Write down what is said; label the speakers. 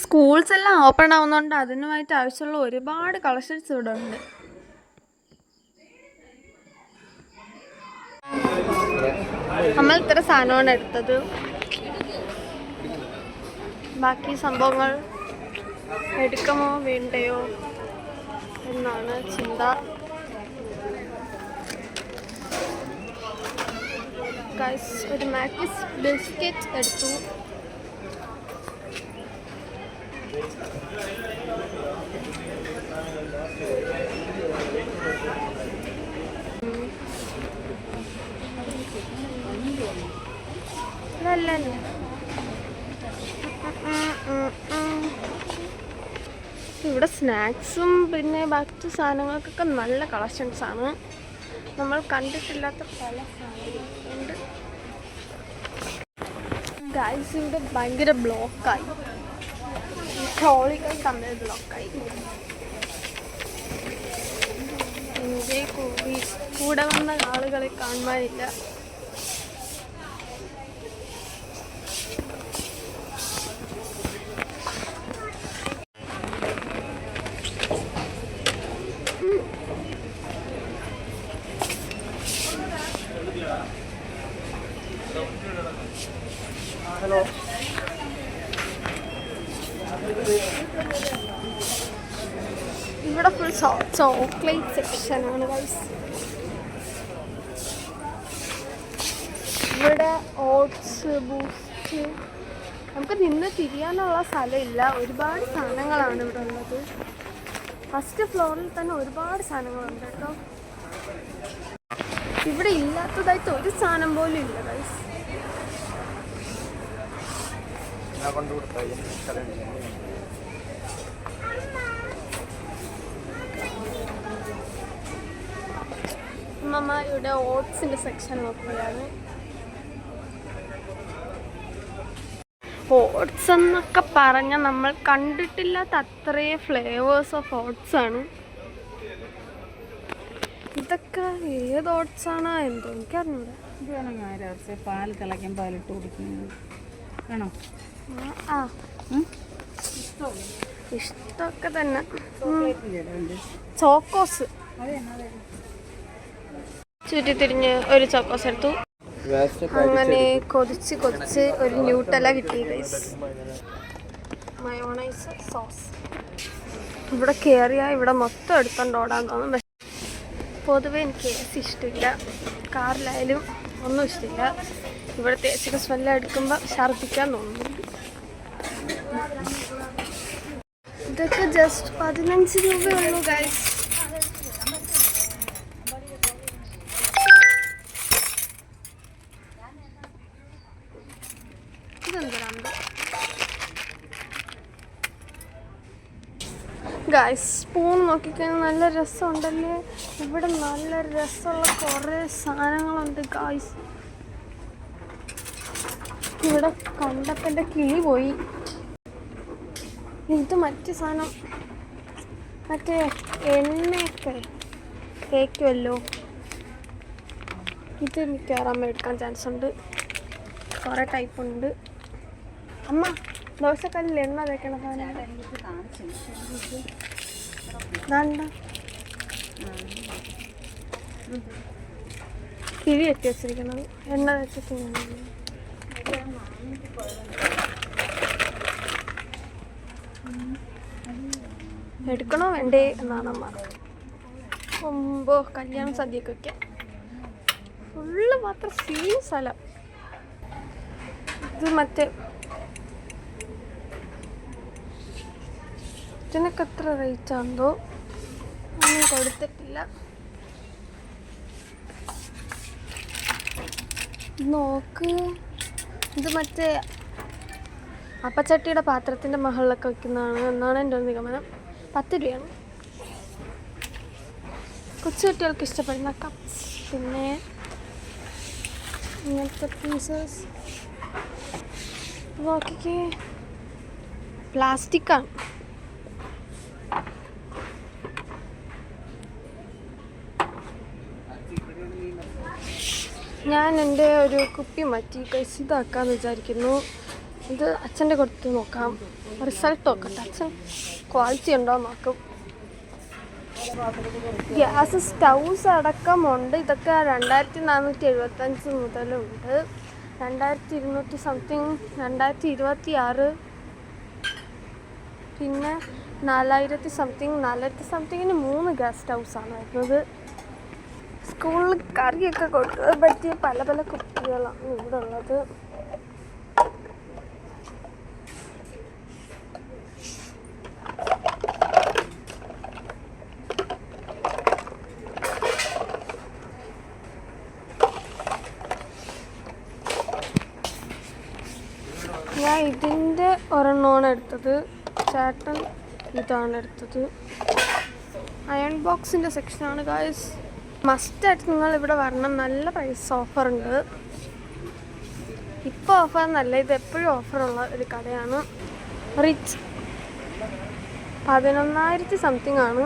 Speaker 1: Schools എല്ലാം open ആവുന്നതുകൊണ്ട് അതിനുമായിട്ട് ആവശ്യമുള്ള ഒരുപാട് കളക്ഷൻസ് ഇവിടെ ഉണ്ട്. നമ്മൾ ഇത്ര സാധനമാണ് എടുത്തത്. ബാക്കി സംഭവങ്ങൾ എടുക്കമോ വേണ്ടയോ എന്നാണ് ചിന്ത. ഗൈസ്, ഒരു മാക്കിസ് ബിസ്ക്കറ്റ് എടുത്തു. ഇവിടെ സ്നാക്സും പിന്നെ ബാക്കി സാധനങ്ങൾക്കൊക്കെ നല്ല കളക്ഷൻസ് ആണ്. നമ്മൾ കണ്ടിട്ടില്ലാത്ത പല സാധനങ്ങളുണ്ട്. ഗൈസ്, ഇവിടെ ഭയങ്കര ബ്ലോക്കായി, ട്രോളികൾ തമ്മിൽ ബ്ലോക്കായി. എൻ്റെ കൂടെ വന്ന ആളുകളെ കാണുവാനില്ല. ഹലോ, ഇവിടെ ഫുൾ ചോക്ലേറ്റ് സെക്ഷനാണ് ഗൈസ്. ഇവിടെ ഓട്സ്, ബൂസ്റ്റ്, നമുക്ക് നിന്ന് തിരിയാനുള്ള സ്ഥലമില്ല. ഒരുപാട് സാധനങ്ങളാണ് ഇവിടെ ഉള്ളത്. ഫസ്റ്റ് ഫ്ലോറിൽ തന്നെ ഒരുപാട് സാധനങ്ങളുണ്ട് കേട്ടോ. ഇവിടെ ഇല്ലാത്തതായിട്ട് ഒരു സാധനം പോലും ഇല്ല ഗൈസ്. അമ്മ ഇവിടെ ഓട്സിന്റെ സെക്ഷൻ നോക്കുകയാണ്. ഓട്സ് എന്നൊക്കെ പറഞ്ഞാൽ നമ്മൾ കണ്ടിട്ടില്ലാത്ത അത്രയും ഫ്ലേവേഴ്സ് ഓഫ് ഓട്സ് ആണ്. ഇതൊക്കെ ഏത് ഓട്സ് ആണോ എന്തോ എനിക്കറിഞ്ഞൂടാ.
Speaker 2: പാൽ തിളയ്ക്കാൻ പാലിട്ട് കുടിക്കുന്നത് ആണോ?
Speaker 1: ഇഷ്ടമൊക്കെ തന്നെ. ചോക്കോസ് ചുറ്റിത്തിരിഞ്ഞ് ഒരു ചോക്കോസ് എടുത്തു. അങ്ങനെ കൊതിച്ച് ഒരു ന്യൂട്ടല കിട്ടി ഗൈസ്. Mayonnaise sauce. ഇവിടെ കയറിയാൽ ഇവിടെ മൊത്തം എടുത്തോണ്ട് ഓടാൻ തോന്നും. പക്ഷെ പൊതുവെ എനിക്ക് ഇഷ്ടമില്ല, കാറിലായാലും ഒന്നും ഇഷ്ടമില്ല. ഇവിടെ തേച്ചിട്ട് സ്മെല്ലാം എടുക്കുമ്പോൾ ഛർദ്ദിക്കാൻ തോന്നുന്നു. ഇതൊക്കെ ജസ്റ്റ് 15 രൂപയുള്ളൂ ഗൈസ്. ഗൈസ്, സ്പൂൺ നോക്കിക്കഴിഞ്ഞാൽ നല്ല രസമുണ്ടല്ലേ. ഇവിടെ നല്ല രസമുള്ള കുറേ സാധനങ്ങളുണ്ട് ഗൈസ്. ഇവിടെ കണ്ടപ്പോൾ എൻ്റെ കിളി പോയി. ഇത് മറ്റു സാധനം, മറ്റേ എണ്ണയൊക്കെ തേക്കുമല്ലോ. ഇത് മിക്കവാറും എടുക്കാൻ ചാൻസ് ഉണ്ട്. കുറേ ടൈപ്പ് ഉണ്ട്. അമ്മ, ദോശക്കല്ലിൽ എണ്ണ തേക്കണ സാധനം കിഴി വെട്ടി വെച്ചിരിക്കുന്നത് എണ്ണ തേച്ചിട്ട്. എടുക്കണോ വേണ്ടേ എന്നാണ് അമ്മ. മുമ്പോ കല്യാണ സദ്യക്കൊക്കെ ഫുള്ള് മാത്രം സീൻ സ്ഥലം. ഇത് മറ്റേ ഇതിനൊക്കെ എത്ര റേറ്റ് ആണെന്തോ ഒന്നും കൊടുത്തിട്ടില്ല. നോക്ക്, ഇത് മറ്റേ അപ്പച്ചട്ടിയുടെ പാത്രത്തിൻ്റെ മുകളിലൊക്കെ വയ്ക്കുന്നതാണ് എന്നാണ് എൻ്റെ ഒരു നിഗമനം. 10 രൂപയാണ്. കൊച്ചു കുട്ടികൾക്ക് ഇഷ്ടപ്പെടുന്ന കപ്സ്, പിന്നെ ഇങ്ങനത്തെ പീസസ് നോക്കിക്കേ, പ്ലാസ്റ്റിക്കാണ്. ഞാൻ എൻ്റെ ഒരു കുപ്പി മാറ്റി ഇതാക്കാമെന്ന് വിചാരിക്കുന്നു. ഇത് അച്ഛൻ്റെ കൊടുത്ത് നോക്കാം, റിസൾട്ട് നോക്കട്ടെ, അച്ഛൻ ക്വാളിറ്റി ഉണ്ടോ നോക്കും. ഗ്യാസ് സ്റ്റൗസ് അടക്കമുണ്ട്. ഇതൊക്കെ 2475 മുതലുണ്ട്. 2200 സംതിങ് 2026, പിന്നെ 4000 സംതിങ് 4000 സംതിങ്ങിന് 3 ഗ്യാസ് സ്റ്റൗസാണ് വരുന്നത്. സ്കൂളിൽ കറിയൊക്കെ കൊടുക്കാൻ പറ്റിയ പല പല കുട്ടികളാണ് ഇവിടെ ഉള്ളത്. ഞാൻ ഇതിൻ്റെ ഒരെണ്ണമാണ് എടുത്തത്, ചേട്ടൻ ഇതാണ് എടുത്തത്. അയൺ ബോക്സിൻ്റെ സെക്ഷനാണ് ഗായ്സ്. മസ്റ്റായിട്ട് നിങ്ങൾ ഇവിടെ വരണം, നല്ല പ്രൈസ് ഓഫറുണ്ട്. ഇപ്പോൾ ഓഫർ നല്ല, ഇത് എപ്പോഴും ഓഫറുള്ള ഒരു കടയാണ്. റിച്ച് 11,000 സംതിങ് ആണ്.